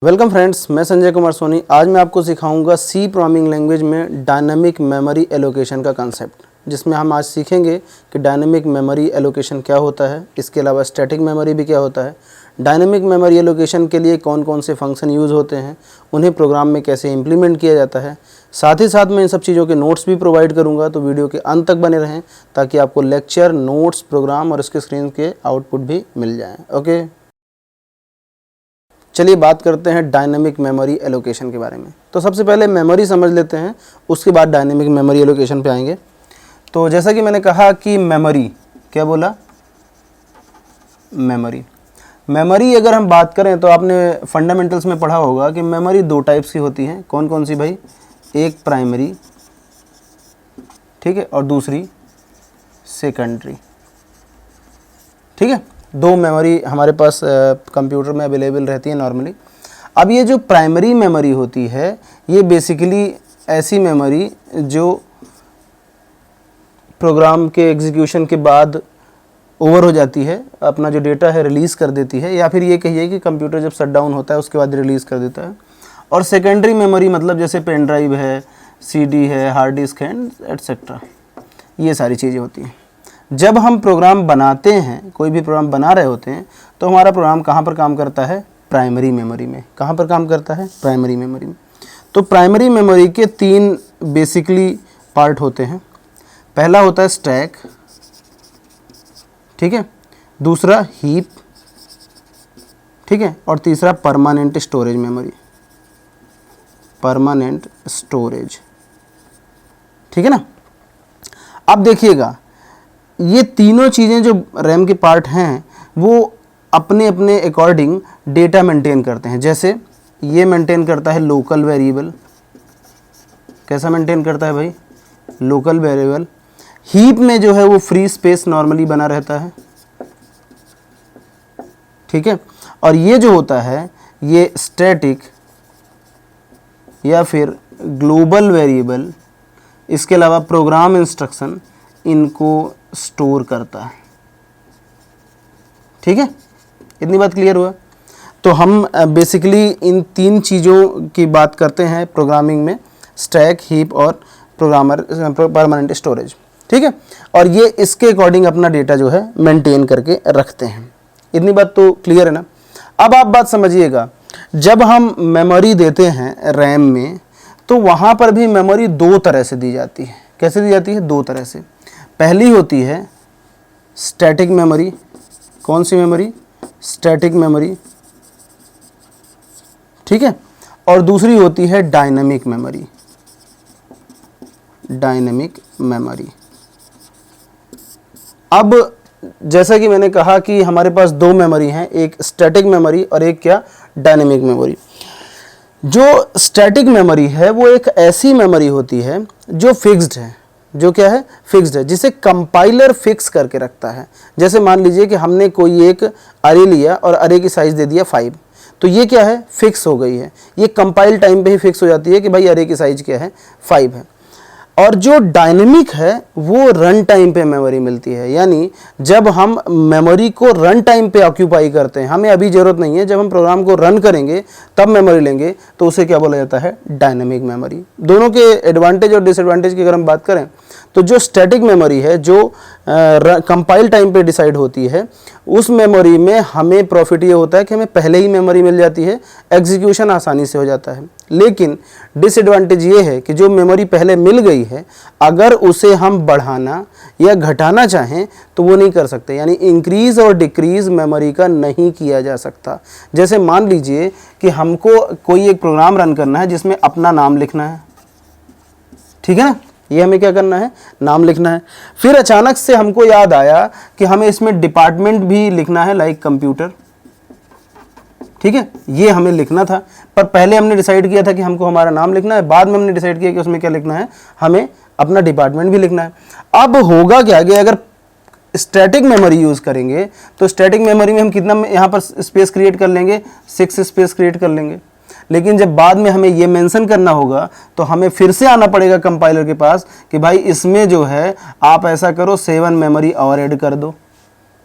Welcome friends, मैं संजय कुमार सोनी। आज मैं आपको सिखाऊंगा सी प्रोग्रामिंग लैंग्वेज में डायनामिक मेमोरी एलोकेशन का कंसेप्ट, जिसमें हम आज सीखेंगे कि डायनामिक मेमोरी एलोकेशन क्या होता है, इसके अलावा स्टैटिक मेमोरी भी क्या होता है, डायनामिक मेमोरी एलोकेशन के लिए कौन कौन से फंक्शन यूज़ होते हैं, उन्हें प्रोग्राम में कैसे इम्प्लीमेंट किया जाता है। साथ ही साथ मैं इन सब चीज़ों के नोट्स भी प्रोवाइड करूँगा, तो वीडियो के अंत तक बने रहें ताकि आपको लेक्चर, नोट्स, प्रोग्राम और उसके स्क्रीन के आउटपुट भी मिल जाएँ। ओके, चलिए बात करते हैं डायनामिक मेमोरी एलोकेशन के बारे में। तो सबसे पहले मेमोरी समझ लेते हैं, उसके बाद डायनामिक मेमोरी एलोकेशन पे आएंगे। तो जैसा कि मैंने कहा कि मेमोरी, क्या बोला, मेमोरी अगर हम बात करें तो आपने फंडामेंटल्स में पढ़ा होगा कि मेमोरी दो टाइप्स की होती हैं। कौन कौन सी भाई? एक प्राइमरी, ठीक है, और दूसरी सेकेंडरी, ठीक है। दो मेमोरी हमारे पास कंप्यूटर में अवेलेबल रहती है नॉर्मली। अब ये जो प्राइमरी मेमोरी होती है, ये बेसिकली ऐसी मेमोरी जो प्रोग्राम के एग्जीक्यूशन के बाद ओवर हो जाती है, अपना जो डेटा है रिलीज़ कर देती है, या फिर ये कहिए कि कंप्यूटर जब शट डाउन होता है उसके बाद रिलीज़ कर देता है। और सेकेंडरी मेमोरी मतलब जैसे पेन ड्राइव है, सीडी है, हार्ड डिस्क है, एट्सेट्रा, ये सारी चीज़ें होती हैं। जब हम प्रोग्राम बनाते हैं, कोई भी प्रोग्राम बना रहे होते हैं, तो हमारा प्रोग्राम कहाँ पर काम करता है? प्राइमरी मेमोरी में। कहाँ पर काम करता है? प्राइमरी मेमोरी में। तो प्राइमरी मेमोरी के तीन बेसिकली पार्ट होते हैं। पहला होता है स्टैक, ठीक है, दूसरा हीप, ठीक है, और तीसरा permanent storage memory, permanent storage, ठीक है ना। अब देखिएगा, ये तीनों चीज़ें जो रैम के पार्ट हैं वो अपने अपने अकॉर्डिंग डेटा मेंटेन करते हैं। जैसे ये मेंटेन करता है लोकल वेरिएबल। कैसा मेंटेन करता है भाई? Local variable. हीप में जो है वो फ्री स्पेस नॉर्मली बना रहता है, ठीक है। और ये जो होता है ये स्टैटिक या फिर ग्लोबल वेरिएबल, इसके अलावा प्रोग्राम इंस्ट्रक्शन, इनको स्टोर करता है, ठीक है। इतनी बात क्लियर हुआ? तो हम बेसिकली इन तीन चीज़ों की बात करते हैं प्रोग्रामिंग में, स्टैक, हीप और परमानेंट स्टोरेज, ठीक है। और ये इसके अकॉर्डिंग अपना डेटा जो है मेंटेन करके रखते हैं। इतनी बात तो क्लियर है ना। अब आप बात समझिएगा, जब हम मेमोरी देते हैं रैम में, तो वहाँ पर भी मेमोरी दो तरह से दी जाती है। कैसे दी जाती है? दो तरह से। पहली होती है स्टैटिक मेमोरी। कौन सी मेमोरी? स्टैटिक मेमोरी, ठीक है। और दूसरी होती है डायनामिक मेमोरी। Dynamic memory. अब जैसा कि मैंने कहा कि हमारे पास दो मेमोरी हैं, एक स्टैटिक मेमोरी और एक क्या? Dynamic memory. जो स्टैटिक मेमोरी है वो एक ऐसी मेमोरी होती है जो फिक्स्ड है। जो क्या है? फिक्स्ड है, जिसे कंपाइलर फिक्स करके रखता है। जैसे मान लीजिए कि हमने कोई एक अरे लिया और अरे की साइज दे दिया 5, तो ये क्या है? फिक्स हो गई है। ये कंपाइल टाइम पे ही फिक्स हो जाती है कि भाई अरे की साइज क्या है? 5 है। और जो डायनेमिक है वो रन टाइम पे मेमोरी मिलती है। यानी जब हम मेमोरी को रन टाइम पे ऑक्यूपाई करते हैं, हमें अभी ज़रूरत नहीं है, जब हम प्रोग्राम को रन करेंगे तब मेमोरी लेंगे, तो उसे क्या बोला जाता है? Dynamic memory. दोनों के एडवांटेज और डिसएडवांटेज की अगर हम बात करें, तो जो स्टैटिक मेमोरी है, जो कंपाइल टाइम पे डिसाइड होती है, उस मेमोरी में हमें प्रॉफिट ये होता है कि हमें पहले ही मेमोरी मिल जाती है, एग्जीक्यूशन आसानी से हो जाता है। लेकिन डिसएडवांटेज ये है कि जो मेमोरी पहले मिल गई है, अगर उसे हम बढ़ाना या घटाना चाहें तो वो नहीं कर सकते। यानी इंक्रीज़ और डिक्रीज़ मेमोरी का नहीं किया जा सकता। जैसे मान लीजिए कि हमको कोई एक प्रोग्राम रन करना है जिसमें अपना नाम लिखना है, ठीक है ना। ये हमें क्या करना है? नाम लिखना है। फिर अचानक से हमको याद आया कि हमें इसमें डिपार्टमेंट भी लिखना है, लाइक कंप्यूटर, ठीक है। ये हमें लिखना था, पर पहले हमने डिसाइड किया था कि हमको हमारा नाम लिखना है, बाद में हमने डिसाइड किया कि उसमें क्या लिखना है? हमें अपना डिपार्टमेंट भी लिखना है। अब होगा क्या कि अगर स्टैटिक मेमोरी यूज़ करेंगे तो स्टैटिक मेमोरी में हम कितना यहाँ पर स्पेस क्रिएट कर लेंगे? 6 स्पेस क्रिएट कर लेंगे। लेकिन जब बाद में हमें ये मेंशन करना होगा तो हमें फिर से आना पड़ेगा कंपाइलर के पास कि भाई इसमें जो है आप ऐसा करो 7 मेमोरी और ऐड कर दो।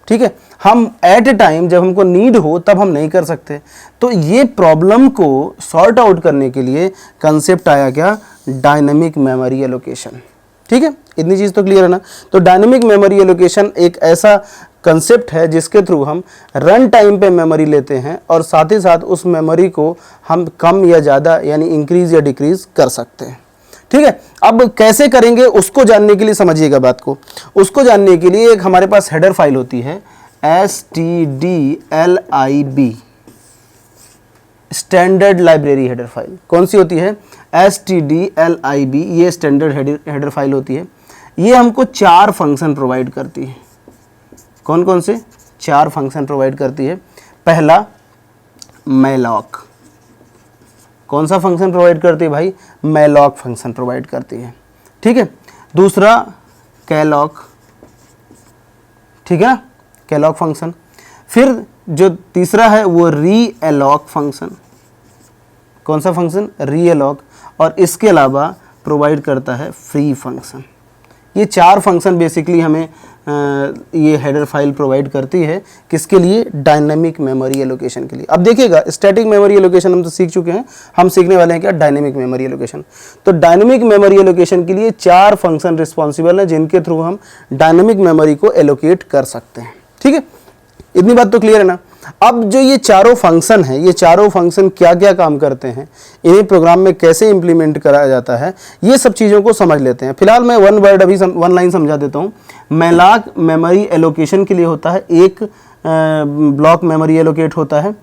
ठीक है, हम एट ए टाइम जब हमको नीड हो तब हम नहीं कर सकते। तो ये प्रॉब्लम को सॉर्ट आउट करने के लिए कंसेप्ट आया क्या, डायनेमिक मेमोरी एलोकेशन। ठीक है, इतनी चीज़ तो क्लियर है ना। तो डायनेमिक मेमोरी एलोकेशन एक ऐसा कंसेप्ट है जिसके थ्रू हम रन टाइम पे मेमोरी लेते हैं और साथ ही साथ उस मेमोरी को हम कम या ज़्यादा यानी इंक्रीज या डिक्रीज कर सकते हैं। ठीक है, अब कैसे करेंगे उसको जानने के लिए समझिएगा बात को। उसको जानने के लिए एक हमारे पास हेडर फाइल होती है stdlib, standard library header file. कौन सी होती है, stdlib, ये स्टैंडर्ड हेडर फाइल होती है। ये हमको 4 फंक्शन प्रोवाइड करती है। कौन कौन से 4 फंक्शन प्रोवाइड करती है। पहला मैलॉक, कौन सा फंक्शन प्रोवाइड करती है भाई, मैलॉक फंक्शन प्रोवाइड करती है। ठीक है, दूसरा कैलॉक, ठीक है, कैलॉक फंक्शन। फिर जो तीसरा है वो रीएलॉक फंक्शन। कौन सा फंक्शन, रीएलॉक। और इसके अलावा प्रोवाइड करता है फ्री फंक्शन। ये 4 फंक्शन बेसिकली हमें ये हेडर फाइल प्रोवाइड करती है, किसके लिए, डायनेमिक मेमोरी एलोकेशन के लिए। अब देखिएगा, स्टैटिक मेमोरी एलोकेशन हम तो सीख चुके हैं, हम सीखने वाले हैं क्या, डायनेमिक मेमोरी एलोकेशन। तो डायनेमिक मेमोरी एलोकेशन के लिए 4 फंक्शन रिस्पॉन्सिबल हैं जिनके थ्रू हम डायनेमिक मेमोरी को एलोकेट कर सकते हैं। ठीक है, इतनी बात तो क्लियर है ना। अब जो ये चारों फंक्शन हैं, ये चारों फंक्शन क्या क्या काम करते हैं, इन्हें प्रोग्राम में कैसे इंप्लीमेंट कराया जाता है, ये सब चीज़ों को समझ लेते हैं। फिलहाल मैं वन लाइन समझा देता हूँ। मैलॉक मेमोरी एलोकेशन के लिए होता है, एक ब्लॉक मेमोरी एलोकेट होता है।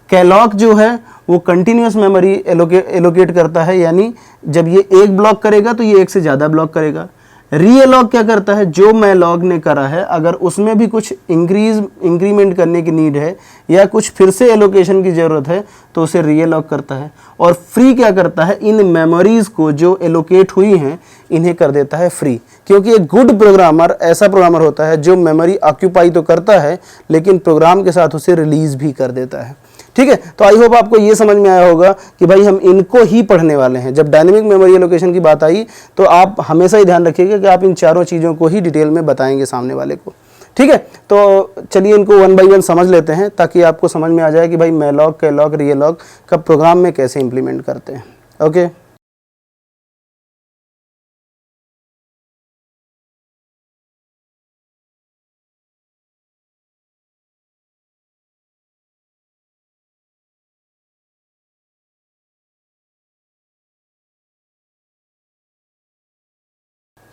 कैलॉक जो है वो कंटिन्यूस मेमोरी एलोकेट करता है, यानी जब ये एक ब्लॉक करेगा तो ये एक से ज़्यादा ब्लॉक करेगा। रीएलॉक क्या करता है, जो मैलॉक ने करा है अगर उसमें भी कुछ इंक्रीमेंट करने की नीड है या कुछ फिर से एलोकेशन की ज़रूरत है तो उसे रीएलॉक करता है। और फ्री क्या करता है, इन मेमोरीज़ को जो एलोकेट हुई हैं इन्हें कर देता है फ्री। क्योंकि एक गुड प्रोग्रामर ऐसा प्रोग्रामर होता है जो मेमोरी ऑक्यूपाई तो करता है लेकिन प्रोग्राम के साथ उसे रिलीज़ भी कर देता है। ठीक है, तो आई होप आपको ये समझ में आया होगा कि भाई हम इनको ही पढ़ने वाले हैं। जब डायनेमिक मेमोरी एलोकेशन की बात आई तो आप हमेशा ही ध्यान रखिएगा कि आप इन चारों चीज़ों को ही डिटेल में बताएंगे सामने वाले को। ठीक है, तो चलिए इनको 1 बाय 1 समझ लेते हैं ताकि आपको समझ में आ जाए कि भाई मैलॉक, कैलॉक, रीएलॉक का प्रोग्राम में कैसे इंप्लीमेंट करते हैं। ओके,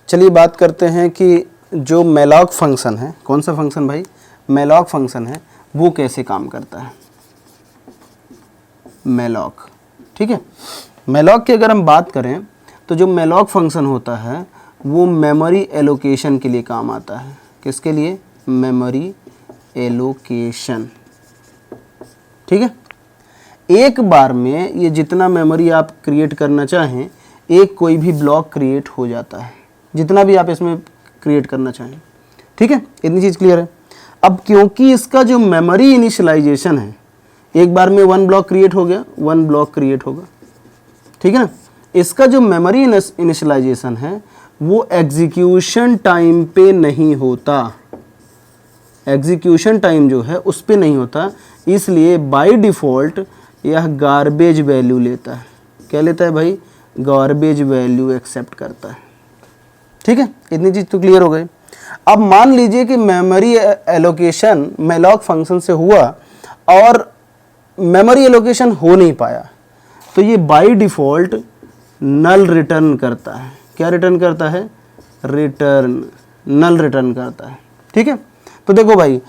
चलिए बात करते हैं कि जो मैलॉक फंक्शन है, कौन सा फंक्शन भाई, मैलॉक फंक्शन है, वो कैसे काम करता है। मैलॉक, ठीक है, मैलॉक की अगर हम बात करें तो जो मैलॉक फंक्शन होता है वो मेमोरी एलोकेशन के लिए काम आता है। किसके लिए, मेमोरी एलोकेशन। ठीक है, एक बार में ये जितना मेमोरी आप क्रिएट करना चाहें, एक कोई भी ब्लॉक क्रिएट हो जाता है, जितना भी आप इसमें क्रिएट करना चाहें। ठीक है, इतनी चीज़ क्लियर है। अब क्योंकि इसका जो मेमोरी इनिशियलाइजेशन है, एक बार में 1 ब्लॉक क्रिएट हो गया, 1 ब्लॉक क्रिएट होगा। ठीक है ना, इसका जो मेमोरी इनिशियलाइजेशन है वो एग्जीक्यूशन टाइम पे नहीं होता, एग्जीक्यूशन टाइम जो है उस पे नहीं होता, इसलिए बाय डिफ़ॉल्ट यह गार्बेज वैल्यू लेता है। क्या लेता है भाई, गार्बेज वैल्यू एक्सेप्ट करता है। ठीक है, इतनी चीज़ तो क्लियर हो गई। अब मान लीजिए कि मेमोरी एलोकेशन मैलॉक फंक्शन से हुआ और मेमोरी एलोकेशन हो नहीं पाया, तो ये बाय डिफ़ॉल्ट नल रिटर्न करता है। क्या रिटर्न करता है, रिटर्न, नल रिटर्न करता है। ठीक है, तो देखो भाई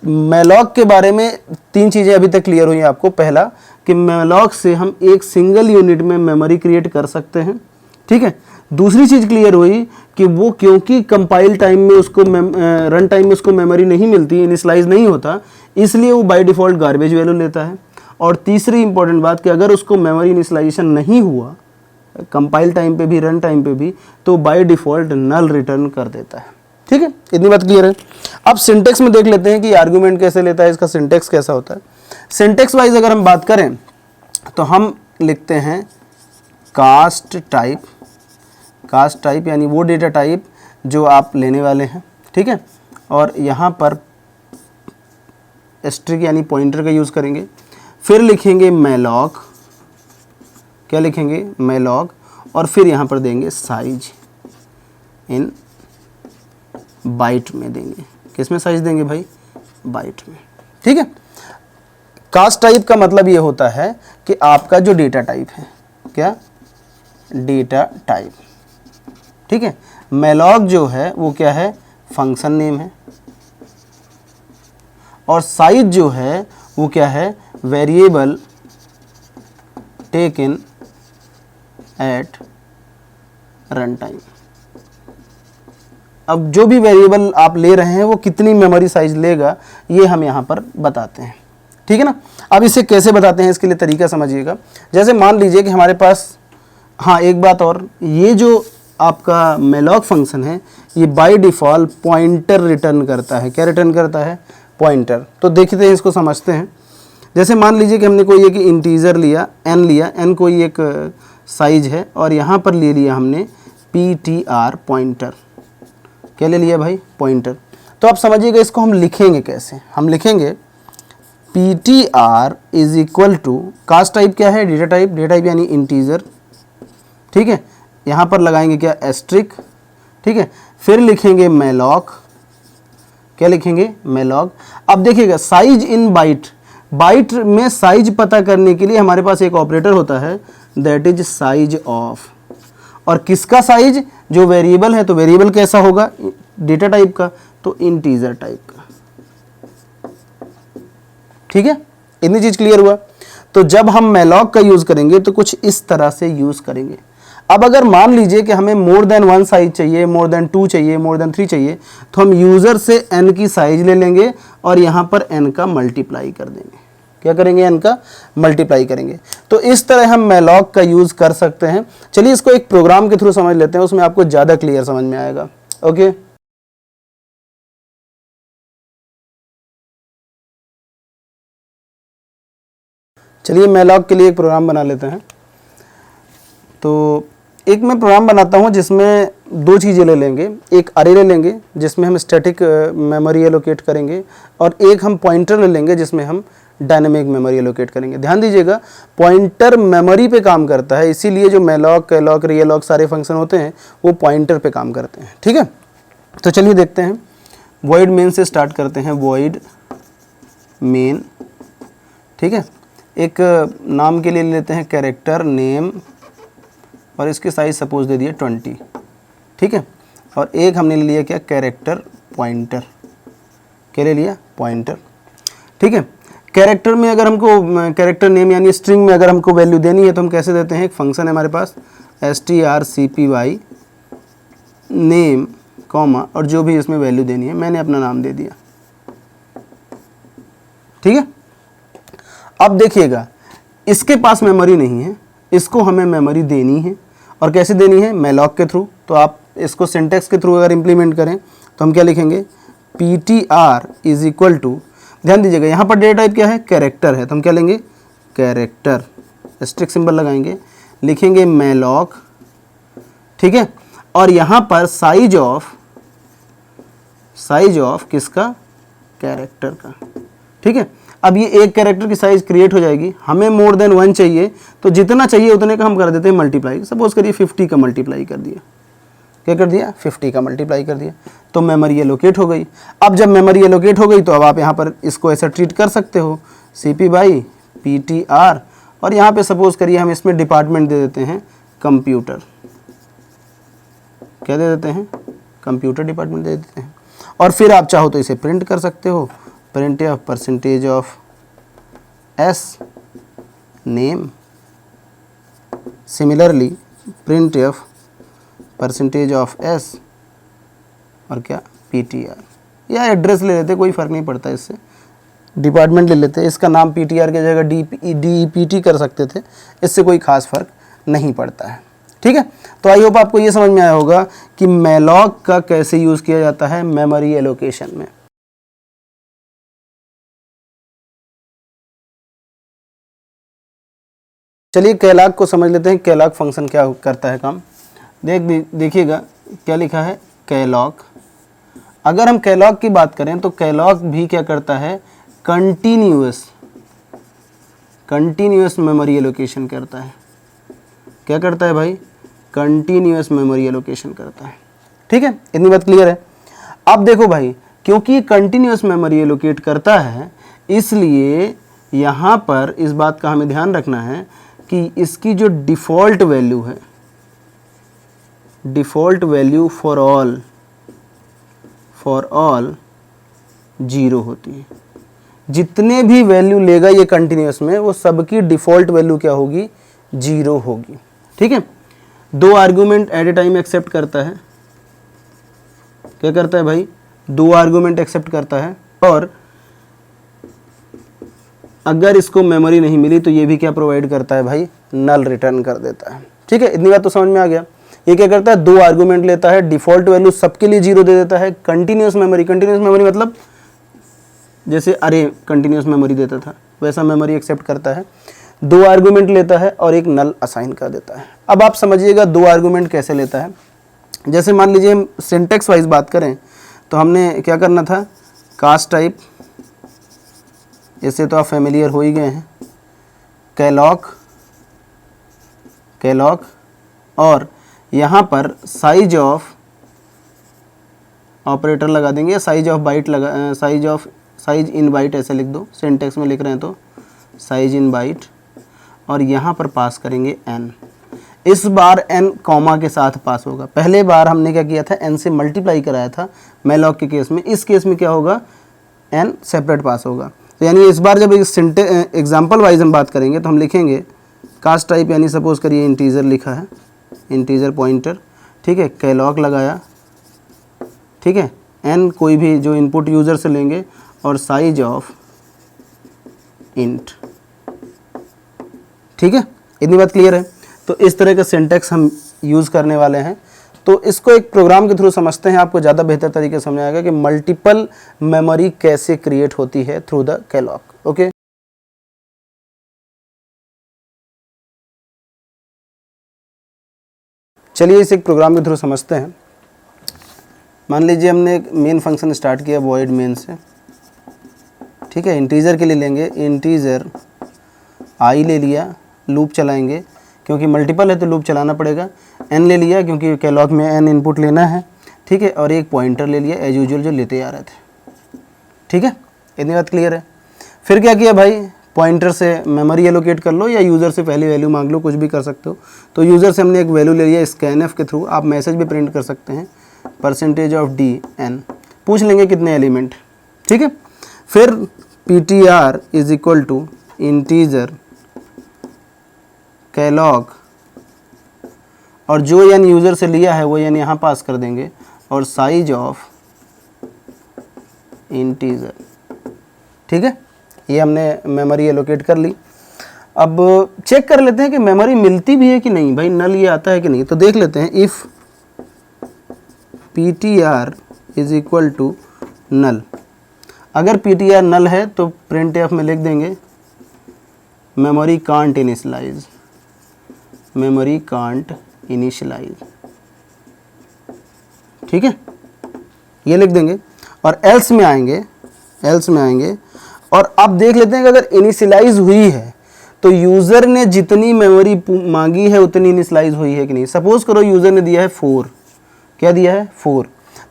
मैलॉक के बारे में 3 चीज़ें अभी तक क्लियर हुई आपको। पहला कि मैलॉक से हम एक सिंगल यूनिट में मेमोरी क्रिएट कर सकते हैं। ठीक है, दूसरी चीज़ क्लियर हुई कि वो क्योंकि कंपाइल टाइम में उसको रन टाइम में उसको मेमोरी नहीं मिलती, इनिशियलाइज नहीं होता, इसलिए वो बाय डिफ़ॉल्ट गार्बेज वैल्यू लेता है। और तीसरी इंपॉर्टेंट बात कि अगर उसको मेमोरी इनिशियलाइजेशन नहीं हुआ कंपाइल टाइम पे भी, रन टाइम पे भी, तो बाय डिफ़ॉल्ट नल रिटर्न कर देता है। ठीक है, इतनी बात क्लियर है। अब सिंटेक्स में देख लेते हैं कि आर्गुमेंट कैसे लेता है, इसका सिंटेक्स कैसा होता है। सिंटेक्स वाइज अगर हम बात करें तो हम लिखते हैं कास्ट टाइप। कास्ट टाइप यानी वो डेटा टाइप जो आप लेने वाले हैं। ठीक है, और यहाँ पर स्ट्रिंग यानी पॉइंटर का यूज़ करेंगे। फिर लिखेंगे मैलॉक, क्या लिखेंगे, मैलॉक, और फिर यहाँ पर देंगे साइज इन बाइट में देंगे। किस में साइज देंगे भाई, बाइट में। ठीक है, कास्ट टाइप का मतलब ये होता है कि आपका जो डेटा टाइप है, क्या, डेटा टाइप। ठीक है, मैलॉक जो है वो क्या है, फंक्शन नेम है, और साइज जो है वो क्या है, variable taken at run time. अब जो भी वेरिएबल आप ले रहे हैं वो कितनी मेमोरी साइज लेगा ये हम यहाँ पर बताते हैं। ठीक है ना। अब इसे कैसे बताते हैं, इसके लिए तरीका समझिएगा। जैसे मान लीजिए कि हमारे पास, हाँ एक बात और, ये जो आपका मैलॉक फंक्शन है ये बाय डिफ़ॉल्ट पॉइंटर रिटर्न करता है। क्या रिटर्न करता है, पॉइंटर। तो देखते हैं, इसको समझते हैं। जैसे मान लीजिए कि हमने कोई एक इंटीजर लिया, n लिया, n कोई एक साइज है, और यहाँ पर ले लिया हमने ptr पॉइंटर। क्या ले लिया भाई, पॉइंटर। तो आप समझिएगा इसको हम लिखेंगे कैसे, हम लिखेंगे ptr is equal to, cast type क्या है, डेटा टाइप, डेटा टाइप यानी इंटीजर। ठीक है, यहाँ पर लगाएंगे क्या, एस्ट्रिक। ठीक है, फिर लिखेंगे मैलॉक, क्या लिखेंगे, मैलॉक। अब देखिएगा साइज इन बाइट, बाइट में साइज पता करने के लिए हमारे पास एक ऑपरेटर होता है, दैट इज साइज ऑफ। और किसका साइज, जो वेरिएबल है, तो वेरिएबल कैसा होगा, डेटा टाइप का, तो इंटीजर टाइप का। ठीक है, इतनी चीज क्लियर हुआ। तो जब हम मैलॉक का यूज करेंगे तो कुछ इस तरह से यूज करेंगे। अब अगर मान लीजिए कि हमें मोर देन 1 साइज चाहिए, मोर देन 2 चाहिए, मोर देन 3 चाहिए, तो हम यूजर से n की साइज ले लेंगे और यहाँ पर n का मल्टीप्लाई कर देंगे। क्या करेंगे, n का मल्टीप्लाई करेंगे। तो इस तरह हम मैलॉक का यूज कर सकते हैं। चलिए इसको एक प्रोग्राम के थ्रू समझ लेते हैं, उसमें आपको ज़्यादा क्लियर समझ में आएगा। ओके, चलिए मैलॉक के लिए एक प्रोग्राम बना लेते हैं। तो एक मैं प्रोग्राम बनाता हूँ जिसमें दो चीज़ें ले लेंगे, एक अरे ले लेंगे जिसमें हम स्टैटिक मेमोरी एलोकेट करेंगे, और एक हम पॉइंटर ले लेंगे जिसमें हम डायनेमिक मेमोरी एलोकेट करेंगे। ध्यान दीजिएगा, पॉइंटर मेमोरी पे काम करता है, इसीलिए जो मैलॉक, कैलॉक, रीएलॉक सारे फंक्शन होते हैं वो पॉइंटर पे काम करते हैं। ठीक है, तो चलिए देखते हैं। वॉइड मेन से स्टार्ट करते हैं, वॉइड मेन। ठीक है, एक नाम के लिए लेते हैं कैरेक्टर नेम, और इसकी साइज सपोज दे दिए 20। ठीक है, और एक हमने ले लिया क्या, कैरेक्टर पॉइंटर। क्या ले लिया, पॉइंटर। ठीक है, कैरेक्टर में अगर हमको कैरेक्टर नेम यानी स्ट्रिंग में अगर हमको वैल्यू देनी है तो हम कैसे देते हैं, एक फंक्शन है हमारे पास strcpy नेम कॉमा, और जो भी इसमें वैल्यू देनी है, मैंने अपना नाम दे दिया। ठीक है, अब देखिएगा इसके पास मेमोरी नहीं है, इसको हमें मेमोरी देनी है, और कैसे देनी है, मैलॉक के थ्रू। तो आप इसको सिंटेक्स के थ्रू अगर इंप्लीमेंट करें तो हम क्या लिखेंगे, ptr इज इक्वल टू, ध्यान दीजिएगा यहाँ पर डेटा टाइप क्या है, कैरेक्टर है, तो हम क्या लेंगे, कैरेक्टर, स्ट्रिक सिंबल लगाएंगे, लिखेंगे मैलॉक। ठीक है, और यहाँ पर साइज ऑफ किसका, कैरेक्टर का। ठीक है, अब ये एक कैरेक्टर की साइज क्रिएट हो जाएगी, हमें मोर देन 1 चाहिए, तो जितना चाहिए उतने का हम कर देते हैं मल्टीप्लाई। सपोज करिए 50 का मल्टीप्लाई कर दिया। क्या कर दिया, 50 का मल्टीप्लाई कर दिया, तो मेमोरी एलोकेट हो गई। अब जब मेमोरी एलोकेट हो गई तो अब आप यहाँ पर इसको ऐसा ट्रीट कर सकते हो, CP बाई PTR, और यहाँ पे सपोज करिए हम इसमें डिपार्टमेंट दे देते हैं कंप्यूटर। क्या दे देते हैं, कंप्यूटर डिपार्टमेंट दे देते हैं। और फिर आप चाहो तो इसे प्रिंट कर सकते हो, print of percentage of S name, similarly print of percentage of S और क्या, PTR, या एड्रेस ले लेते, कोई फ़र्क नहीं पड़ता, इससे डिपार्टमेंट ले लेते, इसका नाम PTR की जगह DEPT कर सकते थे, इससे कोई ख़ास फ़र्क नहीं पड़ता है। ठीक है, तो आई होप आपको ये समझ में आया होगा कि मैलॉक का कैसे यूज़ किया जाता है मेमोरी एलोकेशन में। चलिए कैलॉक को समझ लेते हैं, कैलॉक फंक्शन क्या करता है काम। देखिएगा क्या लिखा है, कैलॉक। अगर हम कैलॉक की बात करें तो कैलॉक भी क्या करता है, कंटिन्यूअस मेमोरी एलोकेशन करता है। क्या करता है भाई? कंटिन्यूअस मेमोरी एलोकेशन करता है। ठीक है, इतनी बात क्लियर है। अब देखो भाई, क्योंकि कंटिन्यूअस मेमोरी एलोकेट करता है, इसलिए यहाँ पर इस बात का हमें ध्यान रखना है कि इसकी जो डिफ़ॉल्ट वैल्यू है, डिफ़ॉल्ट वैल्यू फॉर ऑल 0 होती है। जितने भी वैल्यू लेगा ये कंटिन्यूअस में, वो सबकी डिफ़ॉल्ट वैल्यू क्या होगी? 0 होगी। ठीक है, 2 argument at a time accept करता है। क्या करता है भाई? 2 आर्गुमेंट एक्सेप्ट करता है, और अगर इसको मेमोरी नहीं मिली तो ये भी क्या प्रोवाइड करता है भाई? नल रिटर्न कर देता है। ठीक है, इतनी बात तो समझ में आ गया। ये क्या करता है? 2 आर्गुमेंट लेता है, डिफ़ॉल्ट वैल्यू सबके लिए 0 दे देता है। कंटिन्यूअस मेमोरी मतलब जैसे अरे कंटिन्यूअस मेमोरी देता था, वैसा मेमोरी एक्सेप्ट करता है। 2 आर्गुमेंट लेता है और एक नल असाइन कर देता है। अब आप समझिएगा 2 आर्गुमेंट कैसे लेता है। जैसे मान लीजिए हम सिंटेक्स वाइज बात करें तो हमने क्या करना था? कास्ट टाइप, इससे तो आप फेमिलियर हो ही गए हैं। कैलॉग और यहाँ पर साइज ऑफ ऑपरेटर लगा देंगे, साइज ऑफ बाइट लगा, साइज इन बाइट ऐसे लिख दो। सिंटेक्स में लिख रहे हैं तो साइज इन बाइट, और यहाँ पर पास करेंगे n। इस बार n कॉमा के साथ पास होगा। पहले बार हमने क्या किया था? n से मल्टीप्लाई कराया था मैलॉग के केस में। इस केस में क्या होगा? n सेपरेट पास होगा। तो यानी इस बार जब एग्जाम्पल वाइज हम बात करेंगे तो हम लिखेंगे कास्ट टाइप, यानी सपोज करिए इंटीजर लिखा है, इंटीजर पॉइंटर। ठीक है, कैलॉग लगाया। ठीक है, n कोई भी जो इनपुट यूज़र से लेंगे, और साइज ऑफ इंट। ठीक है, इतनी बात क्लियर है। तो इस तरह का सिंटेक्स हम यूज़ करने वाले हैं। तो इसको एक प्रोग्राम के थ्रू समझते हैं, आपको ज़्यादा बेहतर तरीके से समझ आएगा कि मल्टीपल मेमोरी कैसे क्रिएट होती है थ्रू द कैलॉग। ओके, चलिए इसे एक प्रोग्राम के थ्रू समझते हैं। मान लीजिए हमने एक मेन फंक्शन स्टार्ट किया वॉइड मेन से। ठीक है, इंटीजर के लिए लेंगे, इंटीजर आई ले लिया, लूप चलाएंगे, क्योंकि मल्टीपल है तो लूप चलाना पड़ेगा। n ले लिया क्योंकि कैलॉग में n इनपुट लेना है। ठीक है, और एक पॉइंटर ले लिया एज यूजुअल जो लेते आ रहे थे। ठीक है, इतनी बात क्लियर है। फिर क्या किया भाई? पॉइंटर से मेमोरी एलोकेट कर लो, या यूज़र से पहली वैल्यू मांग लो, कुछ भी कर सकते हो। तो यूज़र से हमने एक वैल्यू ले लिया स्कैनएफ के थ्रू। आप मैसेज भी प्रिंट कर सकते हैं, %d(n), पूछ लेंगे कितने एलिमेंट। ठीक है, फिर ptr is equal to integer calloc, और जो n यूज़र से लिया है वो n यहाँ पास कर देंगे, और साइज ऑफ इंटीजर। ठीक है, ये हमने मेमोरी एलोकेट कर ली। अब चेक कर लेते हैं कि मेमोरी मिलती भी है कि नहीं। भाई नल ये आता है कि नहीं, तो देख लेते हैं। If ptr is equal to null, अगर ptr नल है तो printf में लिख देंगे memory can't initialize, memory can't initialize. ठीक है, ये लिख देंगे, और एल्स में आएंगे, और अब देख लेते हैं कि अगर इनिशियलाइज हुई है तो यूज़र ने जितनी मेमोरी मांगी है उतनी इनिशियलाइज हुई है कि नहीं। सपोज करो यूज़र ने दिया है 4, क्या दिया है? 4।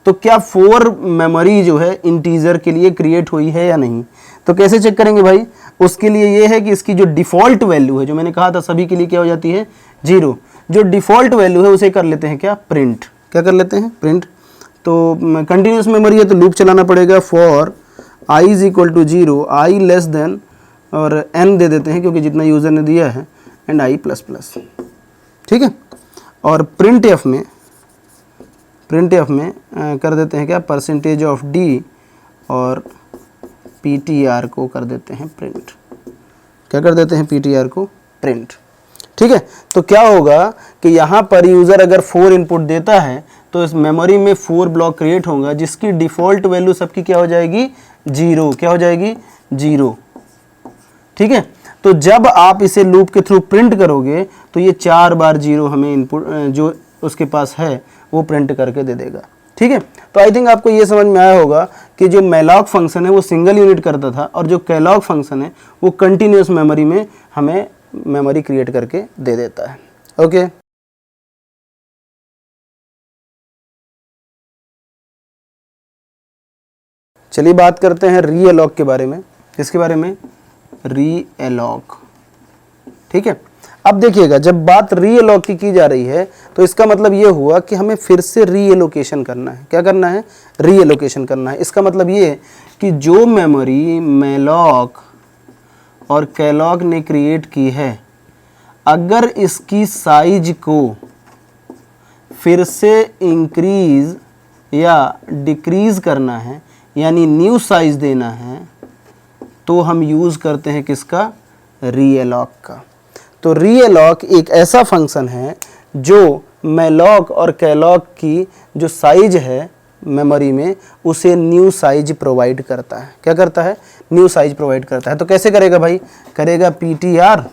तो क्या 4 मेमोरी जो है इंटीजर के लिए क्रिएट हुई है या नहीं? तो कैसे चेक करेंगे भाई? उसके लिए ये है कि इसकी जो डिफ़ॉल्ट वैल्यू है, जो मैंने कहा था सभी के लिए क्या हो जाती है? 0। जो डिफ़ॉल्ट वैल्यू है उसे कर लेते हैं क्या? प्रिंट। क्या कर लेते हैं? प्रिंट। तो कंटिन्यूस मेमोरी है तो लूप चलाना पड़ेगा। For i is equal to 0, i less than, और n दे देते हैं क्योंकि जितना यूज़र ने दिया है, एंड i प्लस प्लस। ठीक है, और printf में कर देते हैं क्या? %d, और ptr को कर देते हैं प्रिंट। क्या कर देते हैं? ptr को प्रिंट। ठीक है, तो क्या होगा कि यहाँ पर यूज़र अगर 4 इनपुट देता है तो इस मेमोरी में 4 ब्लॉक क्रिएट होगा, जिसकी डिफ़ॉल्ट वैल्यू सबकी क्या हो जाएगी? 0। क्या हो जाएगी? 0। ठीक है, तो जब आप इसे लूप के थ्रू प्रिंट करोगे तो ये 4 बार 0 हमें इनपुट जो उसके पास है वो प्रिंट करके दे देगा। ठीक है, तो आई थिंक आपको ये समझ में आया होगा कि जो malloc फंक्शन है वो सिंगल यूनिट करता था और जो calloc फंक्शन है वो कंटिन्यूस मेमोरी में हमें मेमोरी क्रिएट करके दे देता है। ओके चलिए बात करते हैं रीअलॉक के बारे में। किसके बारे में? रीअलॉक। ठीक है, अब देखिएगा जब बात रीअलॉक की जा रही है तो इसका मतलब ये हुआ कि हमें फिर से रीएलोकेशन करना है। क्या करना है? रीएलोकेशन करना है। इसका मतलब ये है कि जो मेमोरी मेलॉक और कैलॉक ने क्रिएट की है, अगर इसकी साइज को फिर से इंक्रीज या डिक्रीज करना है, यानी न्यू साइज देना है, तो हम यूज़ करते हैं किसका? रीअलॉक का। तो रीअलॉक एक ऐसा फंक्शन है जो मेलॉक और कैलॉक की जो साइज है मेमोरी में उसे न्यू साइज प्रोवाइड करता है। क्या करता है? न्यू साइज प्रोवाइड करता है। तो कैसे करेगा भाई? करेगा पीटीआर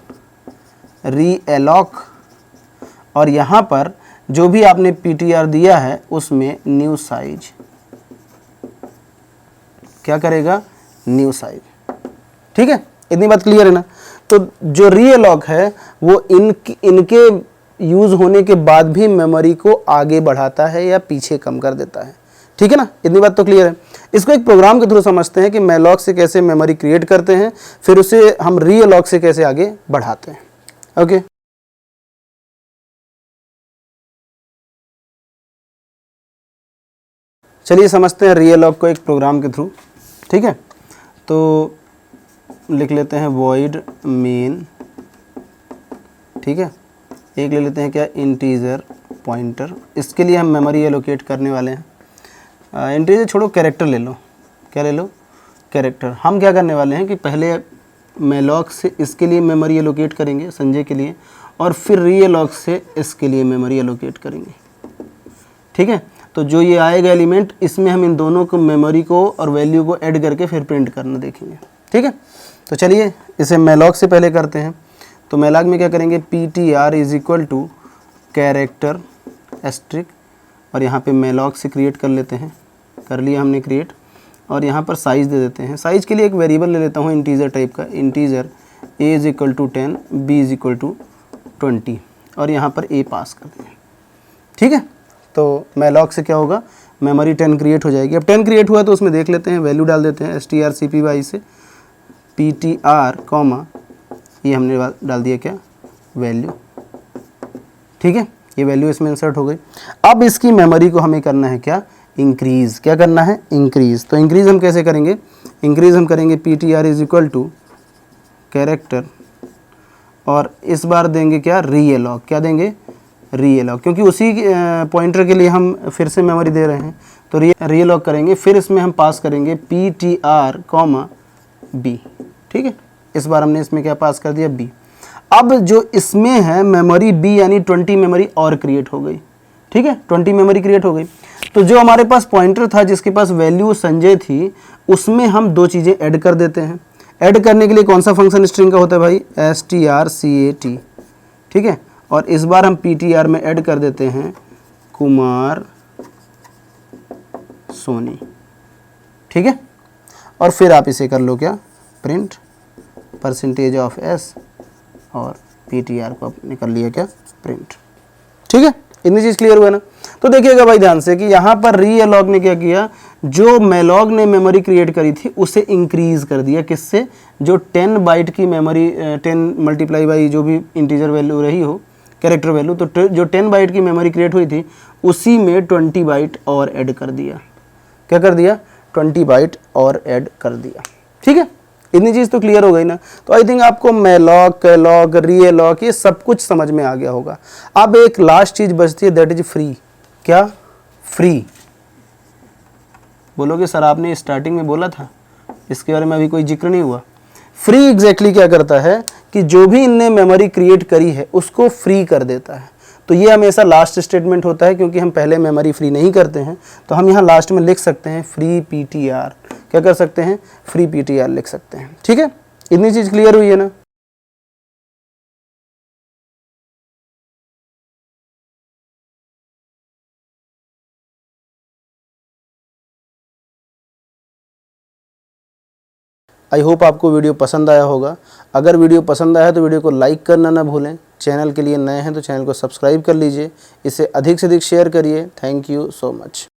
रीअलॉक, और यहाँ पर जो भी आपने पीटीआर दिया है उसमें न्यू साइज। क्या करेगा? New size. ठीक है, इतनी बात क्लियर है ना? तो जो रीअलॉक है वो इनके यूज होने के बाद भी मेमोरी को आगे बढ़ाता है या पीछे कम कर देता है। ठीक है ना? इतनी बात तो क्लियर है। इसको एक प्रोग्राम के थ्रू समझते हैं कि मेलॉक से कैसे मेमोरी क्रिएट करते हैं, फिर उसे हम रीअलॉक से कैसे आगे बढ़ाते हैं। ओके चलिए समझते हैं रीअलॉक को एक प्रोग्राम के थ्रू। ठीक है, तो लिख लेते हैं वॉइड मेन। ठीक है, एक ले लेते हैं क्या? Integer pointer. इसके लिए हम मेमोरी एलोकेट करने वाले हैं। इंटीजर छोड़ो, कैरेक्टर ले लो। क्या ले लो? कैरेक्टर। हम क्या करने वाले हैं कि पहले मेलॉक से इसके लिए मेमोरी एलोकेट करेंगे संजय के लिए, और फिर रीअलॉक से इसके लिए मेमोरी एलोकेट करेंगे। ठीक है, तो जो ये आएगा एलिमेंट, इसमें हम इन दोनों को मेमोरी को और वैल्यू को ऐड करके फिर प्रिंट करना देखेंगे। ठीक है, तो चलिए इसे मेलॉक से पहले करते हैं। तो मेलॉक में क्या करेंगे? P T R is equal to character asterisk, और यहाँ पे मेलॉक से क्रिएट कर लेते हैं। कर लिया हमने क्रिएट, और यहाँ पर साइज़ दे देते हैं। साइज़ के लिए एक वेरिएबल ले लेता हूँ इंटीजर टाइप का। Integer A is equal to 10, B is equal to 20, और यहाँ पर ए पास कर देंगे। ठीक है, तो मेलॉक से क्या होगा? मेमोरी 10 क्रिएट हो जाएगी। अब 10 क्रिएट हुआ तो उसमें देख लेते हैं, वैल्यू डाल देते हैं strcpy से ptr कॉमा, ये हमने डाल दिया क्या? वैल्यू। ठीक है, ये वैल्यू इसमें इंसर्ट हो गई। अब इसकी मेमोरी को हमें करना है क्या? इंक्रीज़। क्या करना है? इंक्रीज़। तो इंक्रीज़ हम कैसे करेंगे? इंक्रीज़ हम करेंगे ptr is equal to character, और इस बार देंगे क्या? रीअलॉक। क्या देंगे? रीअलॉक, क्योंकि उसी पॉइंटर के लिए हम फिर से मेमोरी दे रहे हैं, तो रीअलॉक करेंगे। फिर इसमें हम पास करेंगे ptr कॉमा बी। ठीक है, इस बार हमने इसमें क्या पास कर दिया? बी। अब जो इसमें है मेमोरी बी, यानी 20 मेमोरी और क्रिएट हो गई। ठीक है, 20 मेमोरी क्रिएट हो गई। तो जो हमारे पास पॉइंटर था जिसके पास वैल्यू संजय थी, उसमें हम दो चीज़ें ऐड कर देते हैं। ऐड करने के लिए कौन सा फंक्शन स्ट्रिंग का होता है भाई? strcat। ठीक है, और इस बार हम ptr में ऐड कर देते हैं कुमार सोनी। ठीक है, और फिर आप इसे कर लो क्या? प्रिंट %s, और ptr को आपने कर लिया क्या? प्रिंट। ठीक है, इतनी चीज़ क्लियर हुआ ना? तो देखिएगा भाई ध्यान से कि यहाँ पर रीअलॉक ने क्या किया? जो मेलॉक ने मेमोरी क्रिएट करी थी उसे इंक्रीज कर दिया। किससे? जो 10 बाइट की मेमोरी, 10 मल्टीप्लाई बाई जो भी इंटीजर वैल्यू रही हो, कैरेक्टर वैल्यू, तो जो 10 बाइट की मेमोरी क्रिएट हुई थी उसी में 20 बाइट और ऐड कर दिया। क्या कर दिया? 20 बाइट और ऐड कर दिया। ठीक है, इतनी चीज़ तो क्लियर हो गई ना? तो आई थिंक आपको मेलॉक, कैलॉक, रीअलॉक ये सब कुछ समझ में आ गया होगा। अब एक लास्ट चीज़ बचती है, दैट इज फ्री। क्या? फ्री। बोलोगे सर आपने स्टार्टिंग में बोला था, इसके बारे में अभी कोई जिक्र नहीं हुआ। फ्री एग्जैक्टली क्या करता है कि जो भी इनने मेमोरी क्रिएट करी है उसको फ्री कर देता है। तो ये हमेशा लास्ट स्टेटमेंट होता है, क्योंकि हम पहले मेमोरी फ्री नहीं करते हैं, तो हम यहाँ लास्ट में लिख सकते हैं फ्री ptr। क्या कर सकते हैं? फ्री ptr लिख सकते हैं। ठीक है, इतनी चीज़ क्लियर हुई है ना? आई होप आपको वीडियो पसंद आया होगा। अगर वीडियो पसंद आया तो वीडियो को लाइक करना ना भूलें। चैनल के लिए नए हैं तो चैनल को सब्सक्राइब कर लीजिए। इसे अधिक से अधिक शेयर करिए। Thank you so much.